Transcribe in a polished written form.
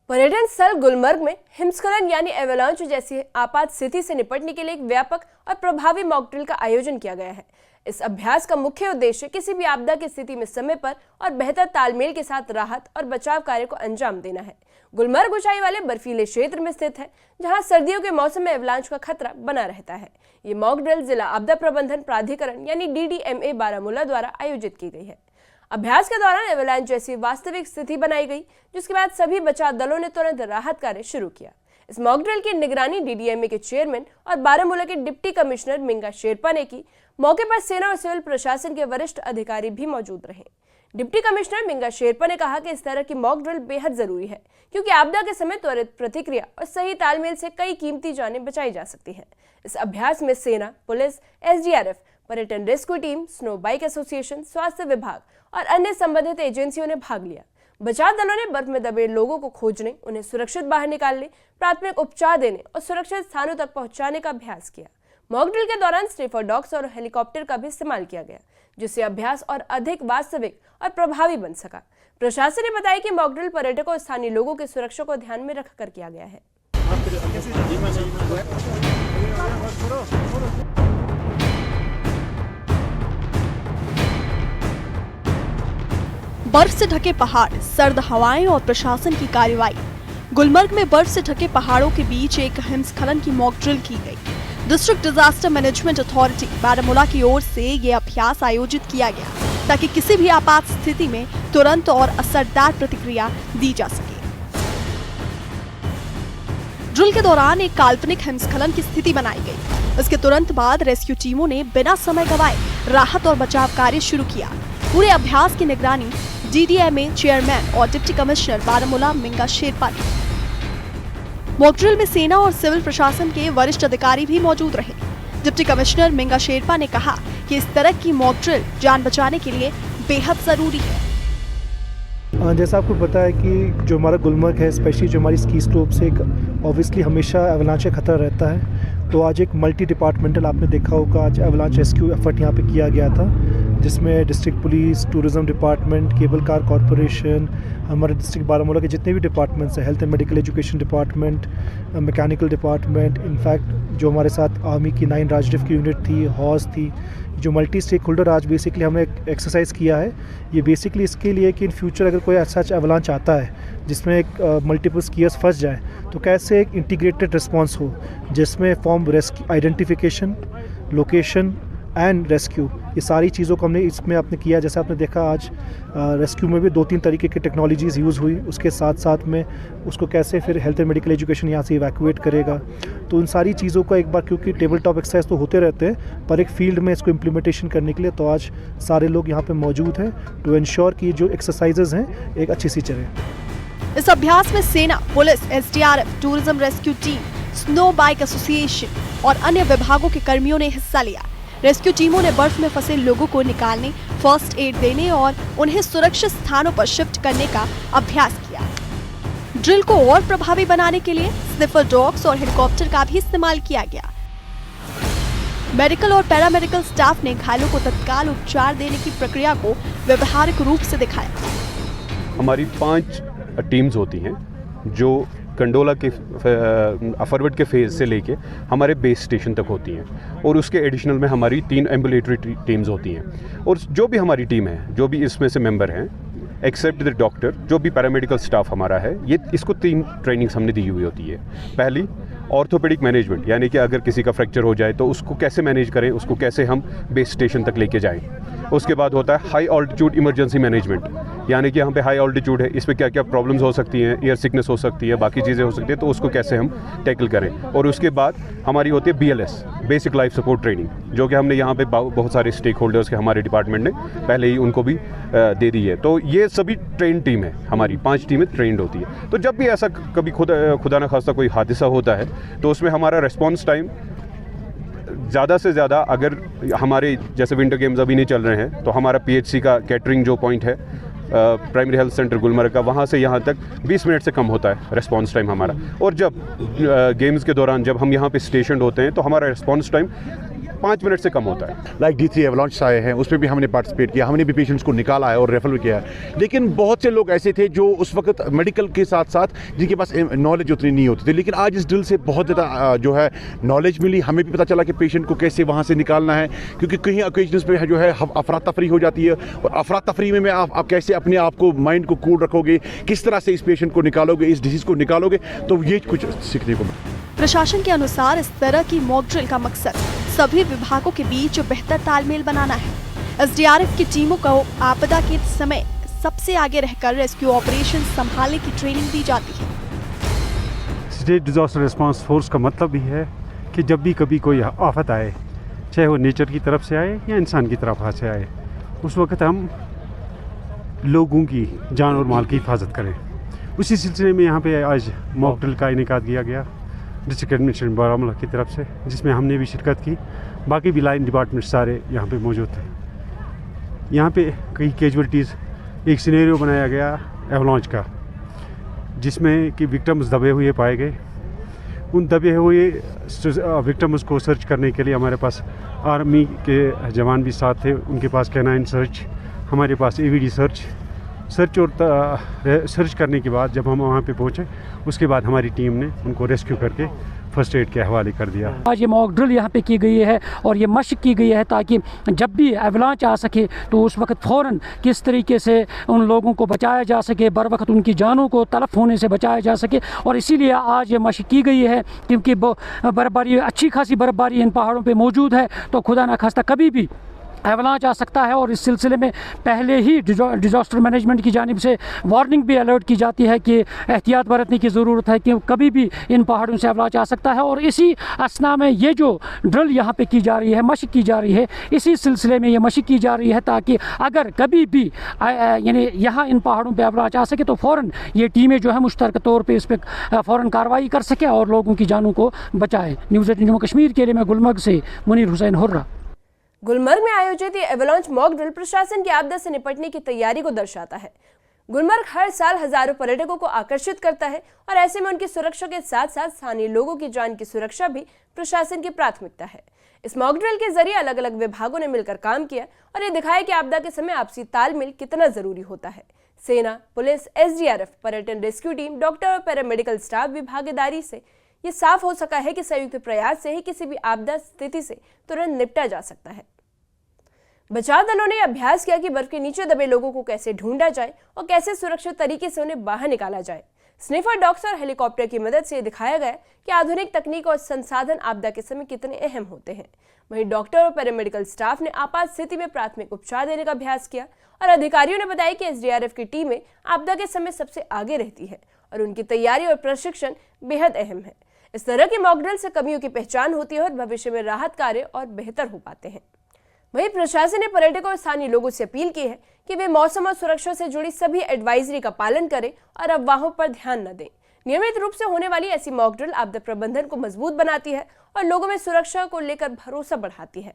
पर्यटन स्थल गुलमर्ग में हिमस्खलन यानी एवलांच जैसी आपात स्थिति से निपटने के लिए एक व्यापक और प्रभावी मॉक ड्रिल का आयोजन किया गया है। इस अभ्यास का मुख्य उद्देश्य किसी भी आपदा की स्थिति में समय पर और बेहतर तालमेल के साथ राहत और बचाव कार्य को अंजाम देना है। गुलमर्ग ऊंचाई वाले बर्फीले क्षेत्र में स्थित है, जहां सर्दियों के मौसम में एवलांच का खतरा बना रहता है। ये मॉक ड्रिल जिला आपदा प्रबंधन प्राधिकरण यानी DDMA बारामूला द्वारा आयोजित की गई है। अभ्यास के दौरान एवलांच जैसी वास्तविक स्थिति बनाई गई, जिसके बाद सभी बचाव दलों ने तुरंत राहत कार्य शुरू किया। इस मॉक ड्रिल की निगरानी DDMA के चेयरमैन और बारामूला के डिप्टी कमिश्नर मिंगा शेरपा ने की। मौके पर सेना और सिविल प्रशासन के वरिष्ठ अधिकारी भी मौजूद रहे। डिप्टी कमिश्नर मिंगा शेरपा ने कहा कि इस तरह की मॉक ड्रिल बेहद जरूरी है, क्योंकि आपदा के समय त्वरित प्रतिक्रिया और सही तालमेल से कई कीमती जानें बचाई जा सकती हैं। इस अभ्यास में सेना, पुलिस, SDRF, पर्यटन rescue team, snow bike association, स्वास्थ्य विभाग और अन्य संबंधित एजेंसियों ने भाग लिया। बचाव दलों ने बर्फ में दबे लोगों को खोजने, उन्हें सुरक्षित बाहर निकालने, प्राथमिक उपचार देने और सुरक्षित स्थानों तक पहुंचाने का अभ्यास किया। मॉक ड्रिल के दौरान स्नीफर डॉग्स और हेलीकॉप्टर का भी इस्तेमाल किया गया, जिससे अभ्यास और अधिक वास्तविक और प्रभावी बन सका। प्रशासन ने बताया कि मॉक ड्रिल पर्यटकों और स्थानीय लोगों की सुरक्षा को ध्यान में रखकर किया गया है। बर्फ से ढके पहाड़, सर्द हवाएं और प्रशासन की कार्रवाई। गुलमर्ग में बर्फ से ढके पहाड़ों के बीच एक हिमस्खलन की मॉक ड्रिल की गई। District disaster management authority Baramulla की ओर से ये अभ्यास आयोजित किया गया, ताकि किसी भी आपात स्थिति में तुरंत और असरदार प्रतिक्रिया दी जा सके। ड्रिल के दौरान एक काल्पनिक हिमस्खलन की स्थिति बनाई गई। इसके तुरंत बाद रेस्क्यू टीमों ने बिना समय गंवाए राहत और बचाव कार्य शुरू किया। पूरे अभ्यास की निगरानी DDMA चेयरमैन और डिप्टी कमिश्नर बारामूला मिंगा शेरपा ने। मॉक ड्रिल में सेना और सिविल प्रशासन के वरिष्ठ अधिकारी भी मौजूद रहे। डिप्टी कमिश्नर मिंगा शेरपा ने कहा कि इस तरह की मॉक ड्रिल जान बचाने के लिए बेहद जरूरी है। जैसा आपको पता है कि जो हमारा गुलमर्ग है, स्पेशली जो हमारी स्की स्लोप से ऑब्वियसली हमेशा एवलांच का खतरा रहता है। तो आज एक मल्टी डिपार्टमेंटल, आपने देखा होगा, आज एवलांच रेस्क्यू एफर्ट यहाँ पे किया गया था, जिसमें district police, tourism department, cable car corporation, हमारे डिस्ट्रिक्ट बारामूला के जितने भी डिपार्टमेंट्स हैं, health and medical education department, mechanical department, in fact जो हमारे साथ आर्मी की 9 राजडिफ की यूनिट थी, हॉज थी, जो मल्टी स्टेक होल्डर आज बेसिकली हमने एक एक्सरसाइज किया है। ये बेसिकली इसके लिए कि इन फ्यूचर अगर कोई ऐसा एवलांच आता है जिसमें एक मल्टीपल स्कीयर्स फंस जाए, तो कैसे एक इंटीग्रेटेड रिस्पांस हो, जिसमें form rescue, identification, location and rescue, ये सारी चीज़ों को हमने इसमें आपने किया। जैसे आपने देखा आज रेस्क्यू में भी 2-3 तरीके की टेक्नोलॉजीज़ यूज़ हुई, उसके साथ साथ में उसको कैसे फिर हेल्थ एंड मेडिकल एजुकेशन यहाँ से इवैक्यूएट करेगा। तो उन सारी चीज़ों का एक बार, क्योंकि टेबल टॉप एक्सरसाइज तो होते रहते हैं, पर एक फील्ड में इसको इम्प्लीमेंटेशन करने के लिए तो आज सारे लोग यहाँ पर मौजूद हैं टू एंश्योर कि जो एक्सरसाइजेज हैं एक अच्छी सी चले। इस अभ्यास में सेना, police, SDRF, tourism rescue team, snow bike association और अन्य विभागों के कर्मियों ने हिस्सा लिया। रेस्क्यू टीमों ने बर्फ में फंसे लोगों को निकालने, फर्स्ट एड देने और उन्हें सुरक्षित स्थानों पर शिफ्ट करने का अभ्यास किया। ड्रिल को और प्रभावी बनाने के लिए स्निफर डॉग्स और हेलीकॉप्टर का भी इस्तेमाल किया गया। मेडिकल और पैरामेडिकल स्टाफ ने घायलों को तत्काल उपचार देने की प्रक्रिया को व्यवहारिक रूप से दिखाया। हमारी 5 टीम्स होती हैं जो कंडोला के फॉरवर्ड के फेज़ से लेके हमारे बेस स्टेशन तक होती हैं, और उसके एडिशनल में हमारी 3 एम्बुलेटरी टीम्स होती हैं। और जो भी हमारी टीम है, जो भी इसमें से मेंबर हैं, एक्सेप्ट द डॉक्टर, जो भी पैरामेडिकल स्टाफ हमारा है, ये इसको 3 ट्रेनिंग्स हमने दी हुई होती है। पहली, ऑर्थोपेडिक मैनेजमेंट, यानी कि अगर किसी का फ्रैक्चर हो जाए तो उसको कैसे मैनेज करें, उसको कैसे हम बेस स्टेशन तक लेके जाएं। उसके बाद होता है हाई ऑल्टीट्यूड इमरजेंसी मैनेजमेंट, यानी कि यहाँ पे हाई ऑल्टीट्यूड है, इस पर क्या क्या प्रॉब्लम्स हो सकती हैं, एयर सिकनेस हो सकती है, बाकी चीज़ें हो सकती है, तो उसको कैसे हम टैकल करें। और उसके बाद हमारी होती है BLS, basic life support training, जो कि हमने यहाँ पे बहुत सारे स्टेक होल्डर्स के हमारे डिपार्टमेंट ने पहले ही उनको भी दे दी है। तो ये सभी ट्रेन टीम है, हमारी 5 टीमें ट्रेंड होती है। तो जब भी ऐसा कभी खुदा ना खास्ता कोई हादसा होता है, तो उसमें हमारा रिस्पॉन्स टाइम ज़्यादा से ज़्यादा, अगर हमारे जैसे विंटर गेम्स अभी नहीं चल रहे हैं, तो हमारा PHC का कैटरिंग जो पॉइंट है, प्राइमरी हेल्थ सेंटर गुलमर्ग का, वहाँ से यहाँ तक 20 मिनट से कम होता है रिस्पांस टाइम हमारा। और जब गेम्स के दौरान जब हम यहाँ पे स्टेशन होते हैं, तो हमारा रिस्पांस टाइम 5 मिनट से कम होता है। लाइक D3 एवलांच आए हैं, उसमें भी हमने पार्टिसिपेट किया, हमने भी पेशेंट्स को निकाला है और रेफर भी किया है। लेकिन बहुत से लोग ऐसे थे जो उस वक्त मेडिकल के साथ साथ जिनके पास नॉलेज उतनी नहीं होती थी, लेकिन आज इस ड्रिल से बहुत ज़्यादा जो है नॉलेज मिली। हमें भी पता चला कि पेशेंट को कैसे वहाँ से निकालना है, क्योंकि कहीं ओकेजन्स पे जो है अफरा तफरी हो जाती है, और अफरा तफरी में आप कैसे अपने आप को माइंड को कूल रखोगे, किस तरह से इस पेशेंट को निकालोगे, इस डिजीज़ को निकालोगे, तो ये कुछ सीखने को मिला। प्रशासन के अनुसार इस तरह की मॉक ड्रिल का मकसद सभी विभागों के बीच बेहतर तालमेल बनाना है। SDRF की टीमों को आपदा के समय सबसे आगे रहकर रेस्क्यू ऑपरेशन संभालने की ट्रेनिंग दी जाती है। स्टेट डिजास्टर रिस्पांस फोर्स का मतलब भी है कि जब भी कभी कोई आफत आए, चाहे वो नेचर की तरफ से आए या इंसान की तरफ से आए, उस वक्त हम लोगों की जान और माल की हिफाजत करें। उसी सिलसिले में यहाँ पे आज मॉक ड्रिल का इनेकाद किया गया डिस्ट्रिक्ट एडमिनिस्ट्रेशन बारामूला की तरफ से, जिसमें हमने भी शिरकत की। बाकी भी लाइन डिपार्टमेंट सारे यहाँ पे मौजूद थे। यहाँ पे कई कैजुअल्टीज़, एक सिनेरियो बनाया गया एवलांच का, जिसमें कि विक्टिम्स दबे हुए पाए गए। उन दबे हुए विक्टिम्स को सर्च करने के लिए हमारे पास आर्मी के जवान भी साथ थे। उनके पास कैनाइन सर्च, हमारे पास AVD सर्च और सर्च करने के बाद जब हम वहाँ पे पहुँचे, उसके बाद हमारी टीम ने उनको रेस्क्यू करके फर्स्ट एड के हवाले कर दिया। आज ये मॉक ड्रिल यहाँ पे की गई है और ये मशक की गई है ताकि जब भी एवलांच आ सके तो उस वक्त फ़ौरन किस तरीके से उन लोगों को बचाया जा सके, बर वक्त उनकी जानों को तलफ होने से बचाया जा सके। और इसीलिए आज ये मशक की गई है, क्योंकि बर्फबारी, अच्छी खासी बर्फबारी इन पहाड़ों पर मौजूद है, तो खुदा न खास्ता कभी भी एवलांच आ सकता है। और इस सिलसिले में पहले ही डिजास्टर मैनेजमेंट की जानिब से वार्निंग भी अलर्ट की जाती है कि एहतियात बरतने की ज़रूरत है, कि कभी भी इन पहाड़ों से एवलांच आ सकता है। और इसी असना में ये जो ड्रिल यहाँ पे की जा रही है, मशक की जा रही है, इसी सिलसिले में ये मशक की जा रही है ताकि अगर कभी भी यानी यहाँ इन पहाड़ों पर एवलांच आ सके तो फ़ौरन ये टीमें जो है मुश्तरका तौर पर इस पर फ़ौरन कार्रवाई कर सके और लोगों की जानों को बचाए। न्यूज़ 18 जम्मू कश्मीर के लिए मैं गुलमर्ग से मुनीर हुसैन हुर्रा। गुलमर्ग में आयोजित ये एवलांच मॉक ड्रिल प्रशासन की आपदा से निपटने की तैयारी को दर्शाता है। गुलमर्ग हर साल हजारों पर्यटकों को आकर्षित करता है और ऐसे में उनकी सुरक्षा के साथ साथ स्थानीय लोगों की जान की सुरक्षा भी प्रशासन की प्राथमिकता है। इस मॉक ड्रिल के जरिए अलग अलग विभागों ने मिलकर काम किया और ये दिखाया कि आपदा के समय आपसी तालमेल कितना जरूरी होता है। सेना, पुलिस, SDRF, पर्यटन रेस्क्यू टीम, डॉक्टर और पैरामेडिकल स्टाफ की भागीदारी से ये साफ हो सका है कि संयुक्त प्रयास से ही किसी भी आपदा स्थिति से तुरंत निपटा जा सकता है। बचाव दलों ने अभ्यास किया कि बर्फ के नीचे दबे लोगों को कैसे ढूंढा जाए और कैसे सुरक्षित तरीके से उन्हें बाहर निकाला जाए। स्निफर डॉग्स और हेलीकॉप्टर की मदद से दिखाया गया कि आधुनिक तकनीक और संसाधन आपदा के समय कितने अहम होते हैं। वहीं डॉक्टर और पैरामेडिकल स्टाफ ने आपात स्थिति में प्राथमिक उपचार देने का अभ्यास किया और अधिकारियों ने बताया कि SDRF की टीमें आपदा के समय सबसे आगे रहती है और उनकी तैयारी और प्रशिक्षण बेहद अहम है। इस तरह की मॉक ड्रिल से कमियों की पहचान होती है और भविष्य में राहत कार्य और बेहतर हो पाते हैं। वहीं प्रशासन ने पर्यटकों और स्थानीय लोगों से अपील की है कि वे मौसम और सुरक्षा से जुड़ी सभी एडवाइजरी का पालन करें और अफवाहों पर ध्यान न दें। नियमित रूप से होने वाली ऐसी मॉक ड्रिल आपदा प्रबंधन को मजबूत बनाती है और लोगों में सुरक्षा को लेकर भरोसा बढ़ाती है।